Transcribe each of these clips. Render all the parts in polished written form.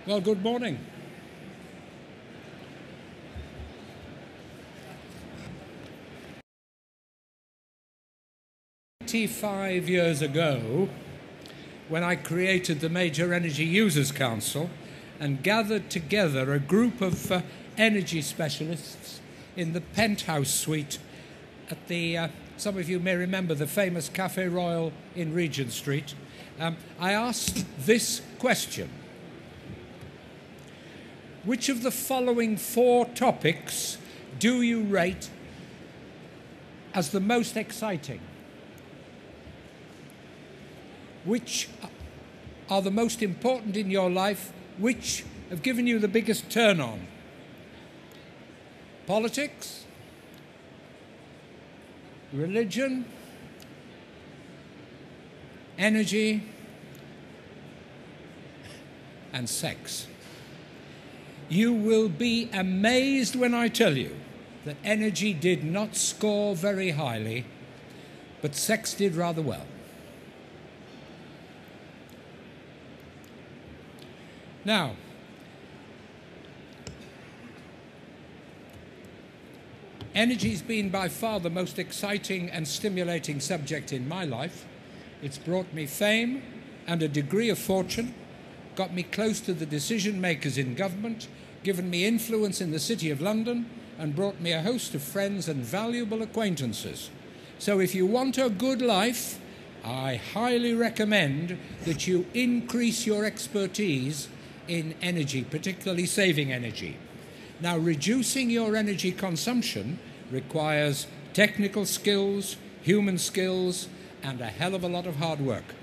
Well, good morning. "25 years ago, when I created the Major Energy Users Council and gathered together a group of energy specialists in the penthouse suite at the, some of you may remember, the famous Café Royal in Regent Street, I asked this question: which of the following 4 topics do you rate as the most exciting? Which are the most important in your life? Which have given you the biggest turn on? Politics, religion, energy, and sex. You will be amazed when I tell you that energy did not score very highly, but sex did rather well. Now, energy's been by far the most exciting and stimulating subject in my life. It's brought me fame and a degree of fortune, got me close to the decision makers in government, given me influence in the City of London, and brought me a host of friends and valuable acquaintances. So if you want a good life, I highly recommend that you increase your expertise in energy, particularly saving energy. Now, reducing your energy consumption requires technical skills, human skills, and a hell of a lot of hard work.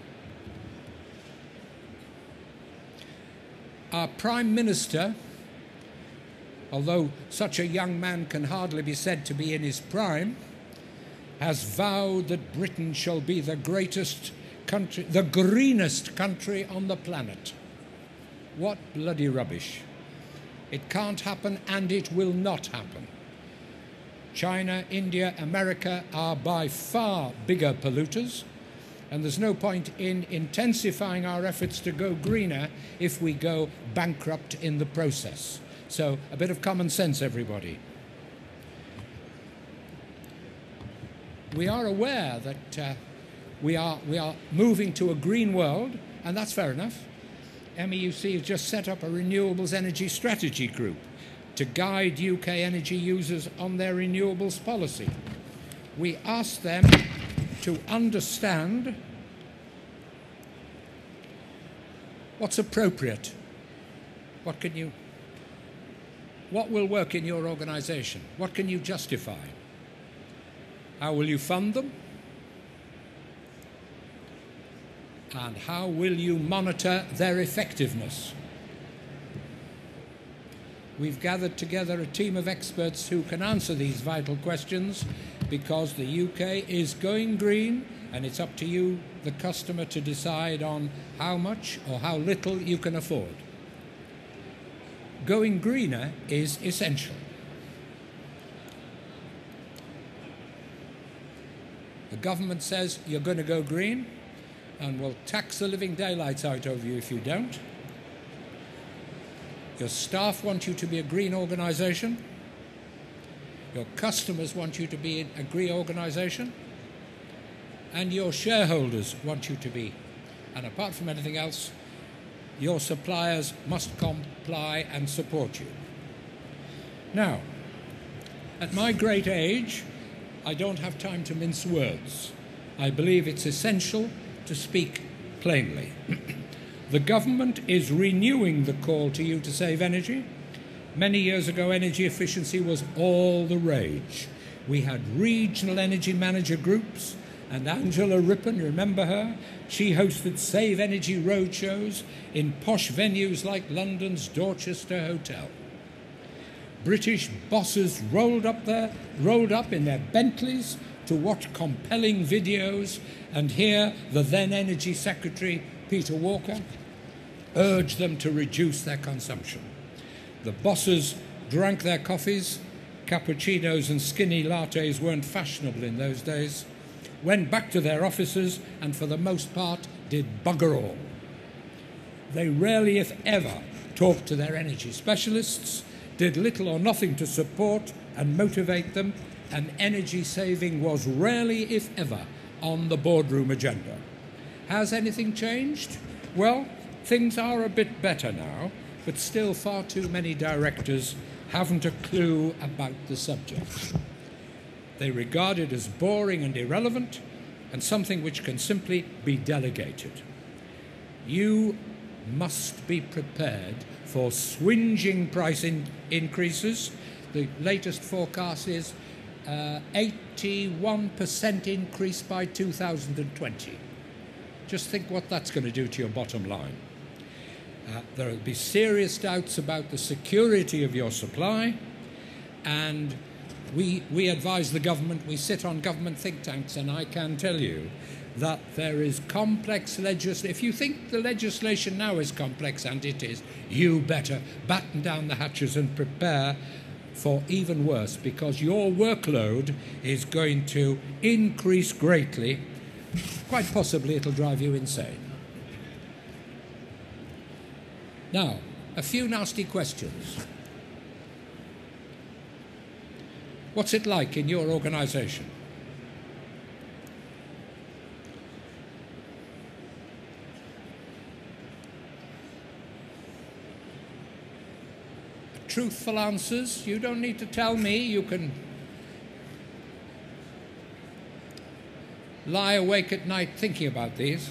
Our Prime Minister, although such a young man can hardly be said to be in his prime, has vowed that Britain shall be the greatest country, the greenest country on the planet. What bloody rubbish. It can't happen, and it will not happen. China, India, America are by far bigger polluters, and there's no point in intensifying our efforts to go greener if we go bankrupt in the process. So a bit of common sense, everybody. We are aware that we are moving to a green world, and that's fair enough. MEUC has just set up a renewables energy strategy group to guide UK energy users on their renewables policy. We asked them to understand what's appropriate. What will work in your organisation? What can you justify? How will you fund them? And how will you monitor their effectiveness? We've gathered together a team of experts who can answer these vital questions, because the UK is going green, and it's up to you, the customer, to decide on how much or how little you can afford. Going greener is essential. The government says you're going to go green, and will tax the living daylights out of you if you don't. Your staff want you to be a green organisation. Your customers want you to be a green organisation. And your shareholders want you to be. And apart from anything else, your suppliers must comply and support you. Now, at my great age, I don't have time to mince words. I believe it's essential to speak plainly. The government is renewing the call to you to save energy. Many years ago, energy efficiency was all the rage. We had regional energy manager groups, and Angela Rippon, remember her? She hosted Save Energy roadshows in posh venues like London's Dorchester Hotel. British bosses rolled up in their Bentleys to watch compelling videos and hear the then Energy Secretary, Peter Walker, urge them to reduce their consumption. The bosses drank their coffees, cappuccinos and skinny lattes weren't fashionable in those days, went back to their offices and for the most part did bugger all. They rarely, if ever, talked to their energy specialists, did little or nothing to support and motivate them, and energy saving was rarely, if ever, on the boardroom agenda. Has anything changed? Well, things are a bit better now, but still far too many directors haven't a clue about the subject. They regard it as boring and irrelevant, and something which can simply be delegated. You must be prepared for swinging price increases. The latest forecast is 81% increase by 2020. Just think what that's going to do to your bottom line. There will be serious doubts about the security of your supply, and we advise the government, we sit on government think tanks, and I can tell you that there is complex legislation. If you think the legislation now is complex, and it is, you better batten down the hatches and prepare for even worse, because your workload is going to increase greatly. Quite possibly it'll drive you insane. Now, a few nasty questions. What's it like in your organisation? Truthful answers. You don't need to tell me. You can lie awake at night thinking about these.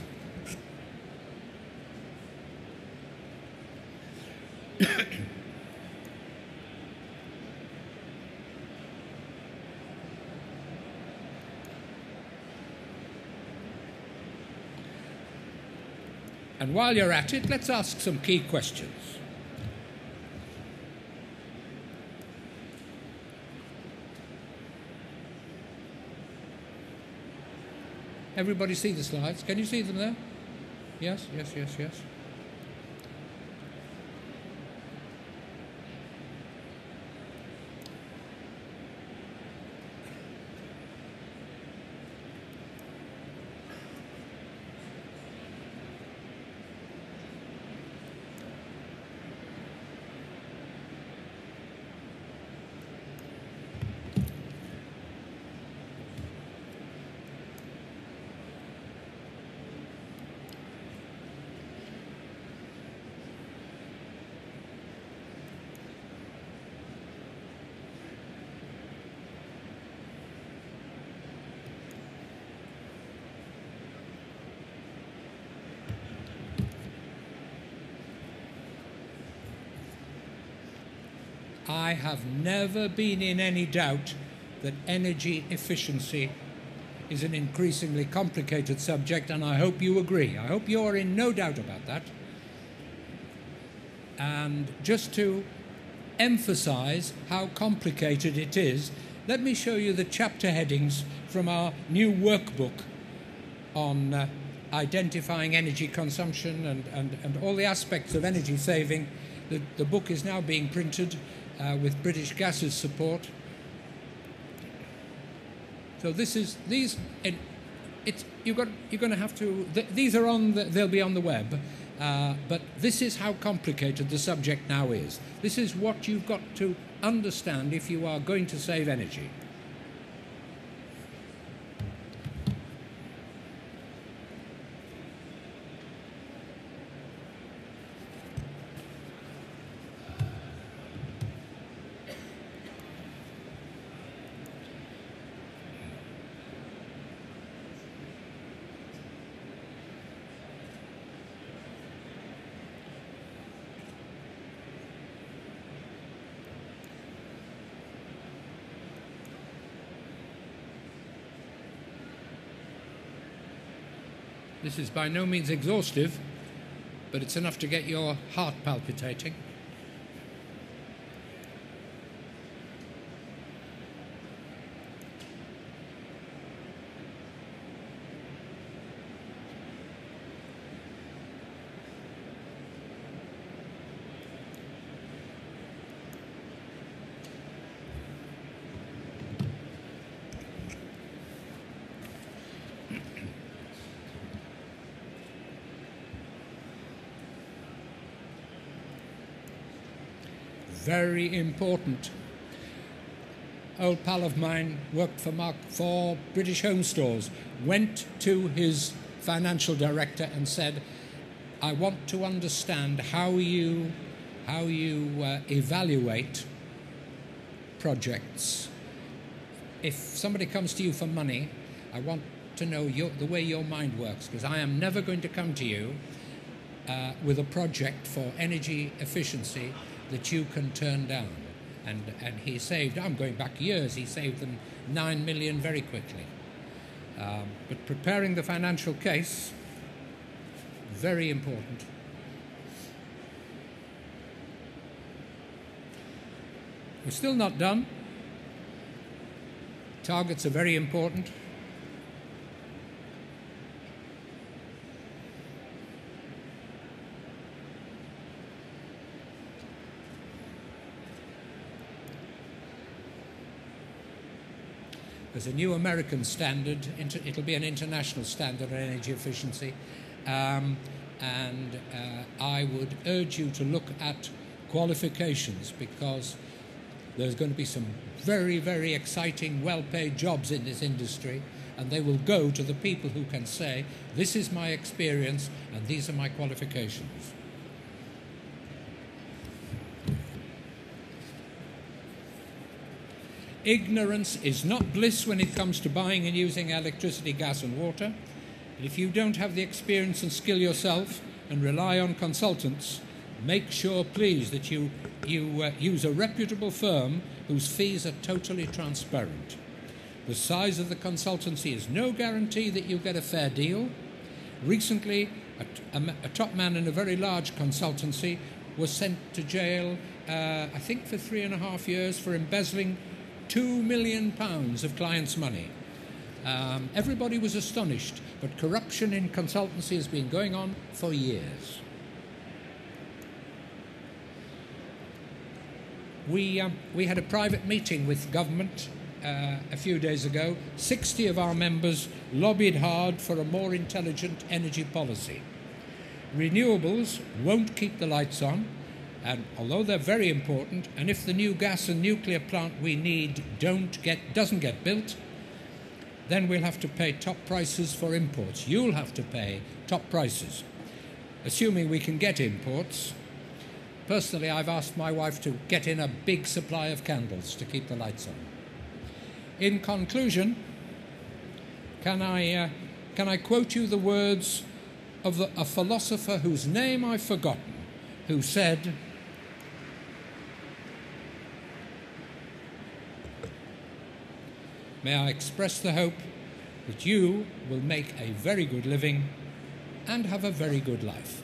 And while you're at it, let's ask some key questions. Everybody see the slides? Can you see them there? Yes, yes, yes, yes. I have never been in any doubt that energy efficiency is an increasingly complicated subject, and I hope you agree. I hope you're in no doubt about that. And just to emphasize how complicated it is, let me show you the chapter headings from our new workbook on identifying energy consumption and all the aspects of energy saving. The book is now being printed with British Gas's support. So you're going to have to. These are on. They'll be on the web. But this is how complicated the subject now is. This is what you've got to understand if you are going to save energy. This is by no means exhaustive, but it's enough to get your heart palpitating. very important. Old pal of mine worked for British Home Stores, went to his financial director and said, I want to understand how you evaluate projects. If somebody comes to you for money, I want to know the way your mind works, because I am never going to come to you with a project for energy efficiency that you can turn down. And he saved, I'm going back years, he saved them 9 million very quickly. But preparing the financial case, very important. We're still not done. Targets are very important. There's a new American standard, it'll be an international standard on energy efficiency, and I would urge you to look at qualifications, because there's going to be some very, very exciting, well-paid jobs in this industry, and they will go to the people who can say, this is my experience and these are my qualifications. Ignorance is not bliss when it comes to buying and using electricity, gas and water. And if you don't have the experience and skill yourself and rely on consultants, make sure, please, that you use a reputable firm whose fees are totally transparent. The size of the consultancy is no guarantee that you'll get a fair deal. Recently, a top man in a very large consultancy was sent to jail, I think for 3.5 years, for embezzling £2 million of clients' money. Everybody was astonished, but corruption in consultancy has been going on for years. We had a private meeting with government a few days ago. 60 of our members lobbied hard for a more intelligent energy policy. Renewables won't keep the lights on, and although they're very important, and if the new gas and nuclear plant we need doesn't get built, then we'll have to pay top prices for imports. You'll have to pay top prices, assuming we can get imports. Personally, I've asked my wife to get in a big supply of candles to keep the lights on. In conclusion, can I quote you the words of a philosopher whose name I've forgotten, who said, may I express the hope that you will make a very good living and have a very good life.